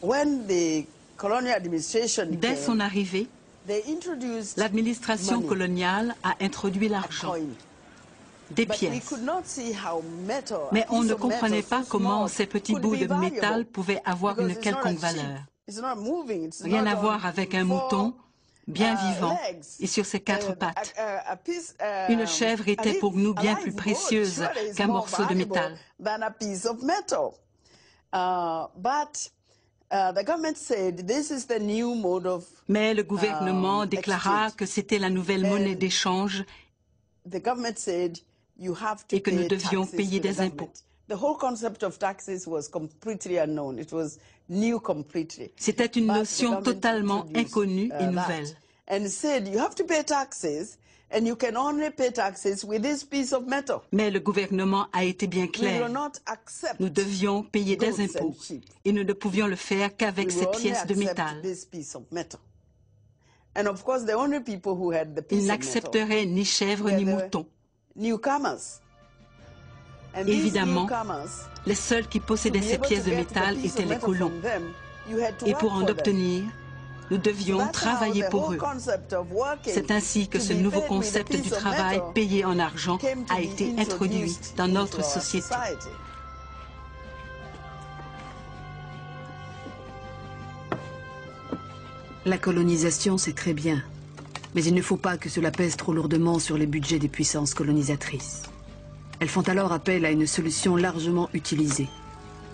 Dès son arrivée, l'administration coloniale a introduit l'argent, des pièces. Mais on ne comprenait pas comment ces petits bouts de métal pouvaient avoir une quelconque valeur. Rien à voir avec un mouton bien vivant et sur ses quatre pattes. Une chèvre était pour nous bien plus précieuse qu'un morceau de métal. Mais le gouvernement déclara que c'était la nouvelle monnaie d'échange et que nous devions payer des impôts. C'était une notion totalement inconnue et nouvelle. Mais le gouvernement a été bien clair. Nous devions payer des impôts et nous ne pouvions le faire qu'avec ces pièces de métal. Ils n'accepteraient ni chèvres ni moutons. Évidemment, les seuls qui possédaient ces pièces de métal étaient les colons. Et pour en obtenir, nous devions travailler pour eux. C'est ainsi que ce nouveau concept du travail payé en argent a été introduit dans notre société. La colonisation, c'est très bien. Mais il ne faut pas que cela pèse trop lourdement sur les budgets des puissances colonisatrices. Elles font alors appel à une solution largement utilisée.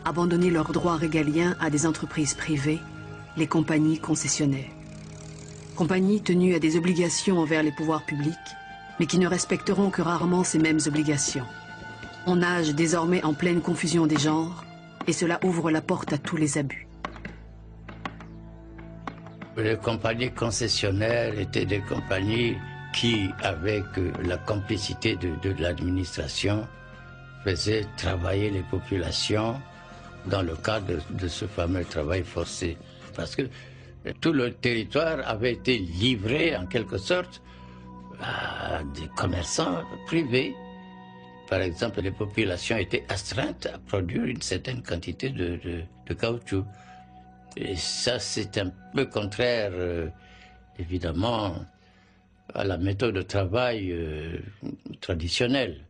Abandonner leurs droits régaliens à des entreprises privées, les compagnies concessionnaires. Compagnies tenues à des obligations envers les pouvoirs publics, mais qui ne respecteront que rarement ces mêmes obligations. On nage désormais en pleine confusion des genres, et cela ouvre la porte à tous les abus. Les compagnies concessionnaires étaient des compagnies qui, avec la complicité de l'administration, faisaient travailler les populations dans le cadre de ce fameux travail forcé. Parce que tout le territoire avait été livré, en quelque sorte, à des commerçants privés. Par exemple, les populations étaient astreintes à produire une certaine quantité de caoutchouc. Et ça, c'est un peu contraire, évidemment, à la méthode de travail traditionnelle.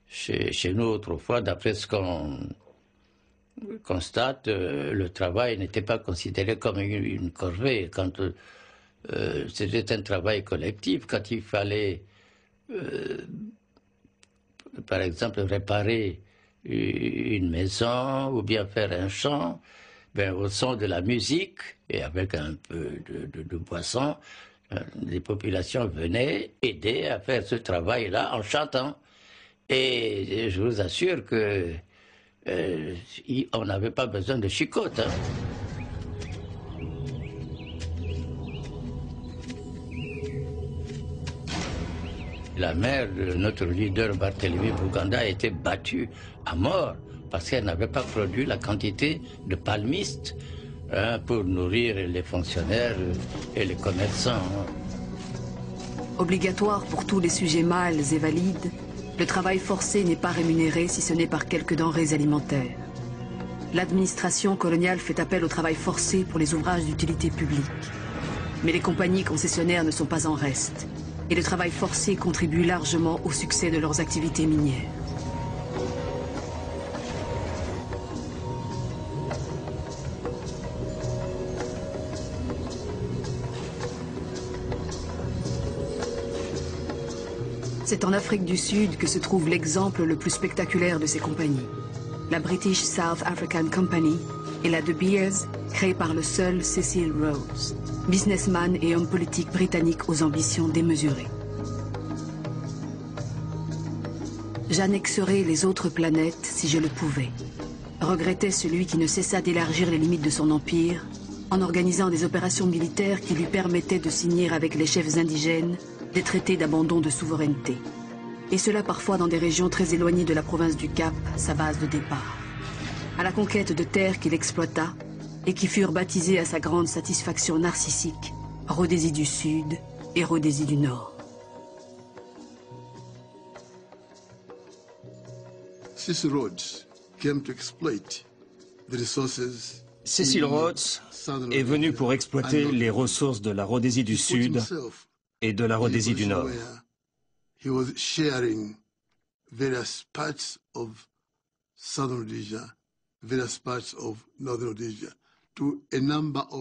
Chez nous, autrefois, d'après ce qu'on constate, le travail n'était pas considéré comme une corvée. Quand c'était un travail collectif, quand il fallait, par exemple, réparer une maison ou bien faire un champ, ben, au son de la musique et avec un peu de boisson, les populations venaient aider à faire ce travail-là en chantant. Et je vous assure que on n'avait pas besoin de chicotte. Hein. La mère de notre leader Barthélemy Buganda a été battue à mort parce qu'elle n'avait pas produit la quantité de palmistes pour nourrir les fonctionnaires et les commerçants. Obligatoire pour tous les sujets mâles et valides, le travail forcé n'est pas rémunéré si ce n'est par quelques denrées alimentaires. L'administration coloniale fait appel au travail forcé pour les ouvrages d'utilité publique. Mais les compagnies concessionnaires ne sont pas en reste. Et le travail forcé contribue largement au succès de leurs activités minières. C'est en Afrique du Sud que se trouve l'exemple le plus spectaculaire de ces compagnies. La British South African Company et la De Beers, créée par le seul Cecil Rhodes, businessman et homme politique britannique aux ambitions démesurées. J'annexerais les autres planètes si je le pouvais, regrettait celui qui ne cessa d'élargir les limites de son empire en organisant des opérations militaires qui lui permettaient de signer avec les chefs indigènes des traités d'abandon de souveraineté. Et cela parfois dans des régions très éloignées de la province du Cap, sa base de départ. À la conquête de terres qu'il exploita et qui furent baptisées à sa grande satisfaction narcissique Rhodésie du Sud et Rhodésie du Nord. Cecil Rhodes came to exploit the resources Cecil Rhodes est venu pour exploiter les ressources de la Rhodésie du Sud et de la Rhodésie du Nord.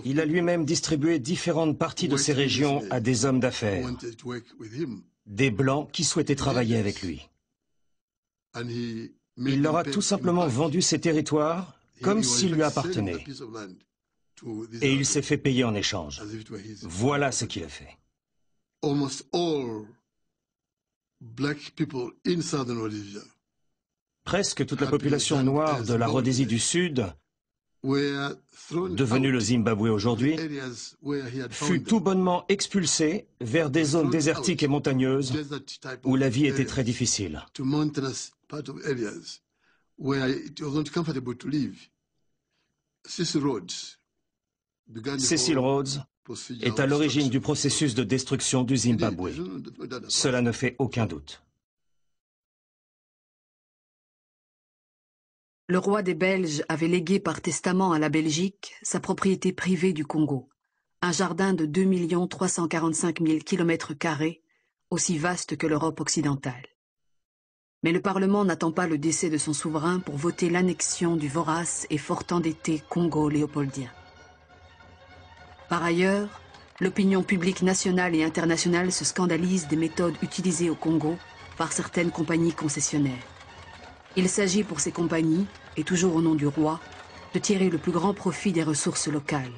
Il a lui-même distribué différentes parties de ces régions à des hommes d'affaires, des Blancs qui souhaitaient travailler avec lui. Il leur a tout simplement vendu ces territoires comme s'ils lui appartenaient. Et il s'est fait payer en échange. Voilà ce qu'il a fait. Presque toute la population noire de la Rhodésie du Sud, devenue le Zimbabwe aujourd'hui, fut tout bonnement expulsée vers des zones désertiques et montagneuses où la vie était très difficile. Cecil Rhodes est à l'origine du processus de destruction du Zimbabwe. Cela ne fait aucun doute. Le roi des Belges avait légué par testament à la Belgique sa propriété privée du Congo, un jardin de 2 345 000 km², aussi vaste que l'Europe occidentale. Mais le Parlement n'attend pas le décès de son souverain pour voter l'annexion du vorace et fort endetté Congo léopoldien. Par ailleurs, l'opinion publique nationale et internationale se scandalise des méthodes utilisées au Congo par certaines compagnies concessionnaires. Il s'agit pour ces compagnies, et toujours au nom du roi, de tirer le plus grand profit des ressources locales.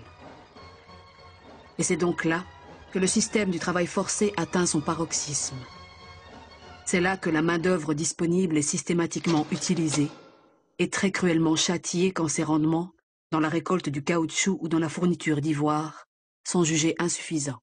Et c'est donc là que le système du travail forcé atteint son paroxysme. C'est là que la main-d'œuvre disponible est systématiquement utilisée et très cruellement châtiée quand ses rendements, dans la récolte du caoutchouc ou dans la fourniture d'ivoire, sont jugés insuffisants.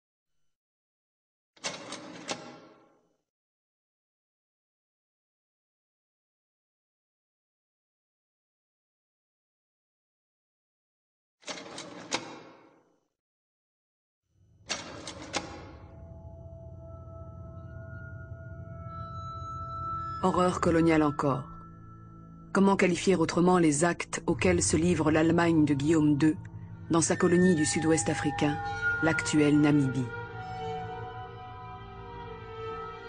Horreur coloniale encore. Comment qualifier autrement les actes auxquels se livre l'Allemagne de Guillaume II dans sa colonie du sud-ouest africain, l'actuelle Namibie?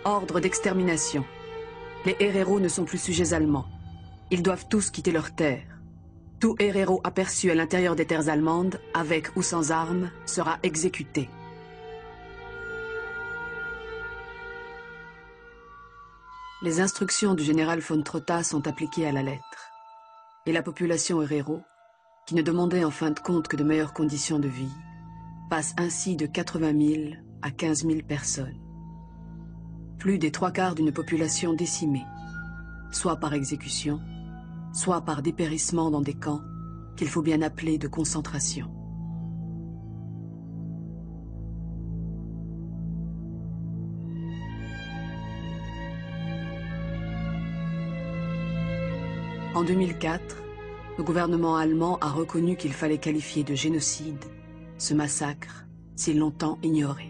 Ordre d'extermination. Les héréros ne sont plus sujets allemands. Ils doivent tous quitter leurs terres. Tout héréro aperçu à l'intérieur des terres allemandes, avec ou sans armes, sera exécuté. Les instructions du général von Trotta sont appliquées à la lettre. Et la population héréro, qui ne demandait en fin de compte que de meilleures conditions de vie, passe ainsi de 80 000 à 15 000 personnes. Plus des 3/4 d'une population décimée, soit par exécution, soit par dépérissement dans des camps qu'il faut bien appeler de concentration. En 2004, le gouvernement allemand a reconnu qu'il fallait qualifier de génocide ce massacre si longtemps ignoré.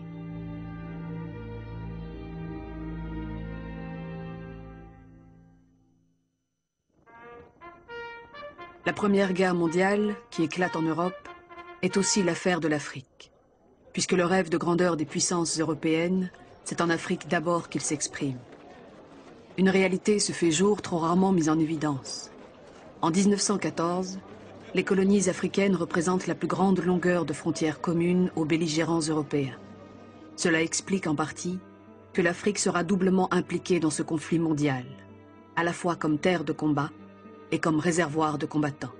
La Première Guerre mondiale, qui éclate en Europe, est aussi l'affaire de l'Afrique, puisque le rêve de grandeur des puissances européennes, c'est en Afrique d'abord qu'il s'exprime. Une réalité se fait jour trop rarement mise en évidence. En 1914, les colonies africaines représentent la plus grande longueur de frontières communes aux belligérants européens. Cela explique en partie que l'Afrique sera doublement impliquée dans ce conflit mondial, à la fois comme terre de combat et comme réservoir de combattants.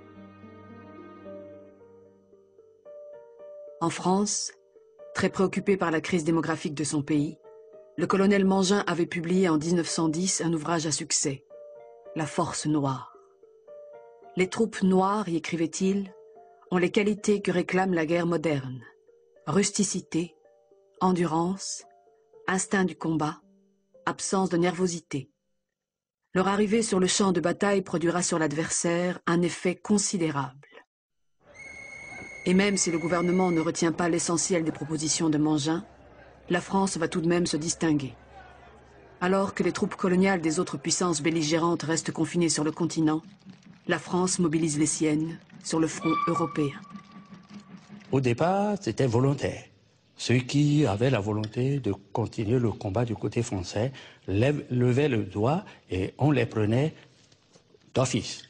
En France, très préoccupé par la crise démographique de son pays, le colonel Mangin avait publié en 1910 un ouvrage à succès, La Force Noire. Les troupes noires, y écrivait-il, ont les qualités que réclame la guerre moderne. Rusticité, endurance, instinct du combat, absence de nervosité. Leur arrivée sur le champ de bataille produira sur l'adversaire un effet considérable. Et même si le gouvernement ne retient pas l'essentiel des propositions de Mangin, la France va tout de même se distinguer. Alors que les troupes coloniales des autres puissances belligérantes restent confinées sur le continent, la France mobilise les siennes sur le front européen. Au départ, c'était volontaire. Ceux qui avaient la volonté de continuer le combat du côté français levaient le doigt et on les prenait d'office.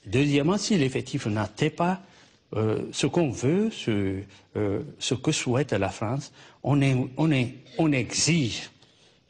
Deuxièmement, si l'effectif n'atteint pas ce qu'on veut, ce que souhaite la France, on exige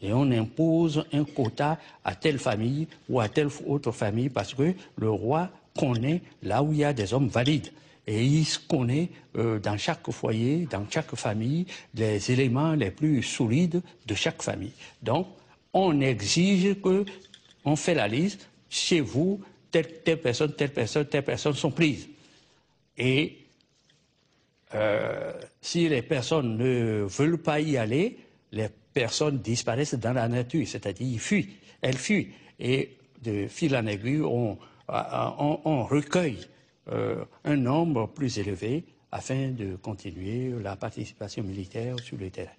et on impose un quota à telle famille ou à telle autre famille parce que le roi connaît là où il y a des hommes valides. Et il connaît dans chaque foyer, dans chaque famille, les éléments les plus solides de chaque famille. Donc, on exige qu'on fait la liste, chez vous, telle personne sont prises. Et si les personnes ne veulent pas y aller, les personnes disparaissent dans la nature, c'est-à-dire elles fuient. Et de fil en aiguille, on recueille un nombre plus élevé afin de continuer la participation militaire sur le terrain.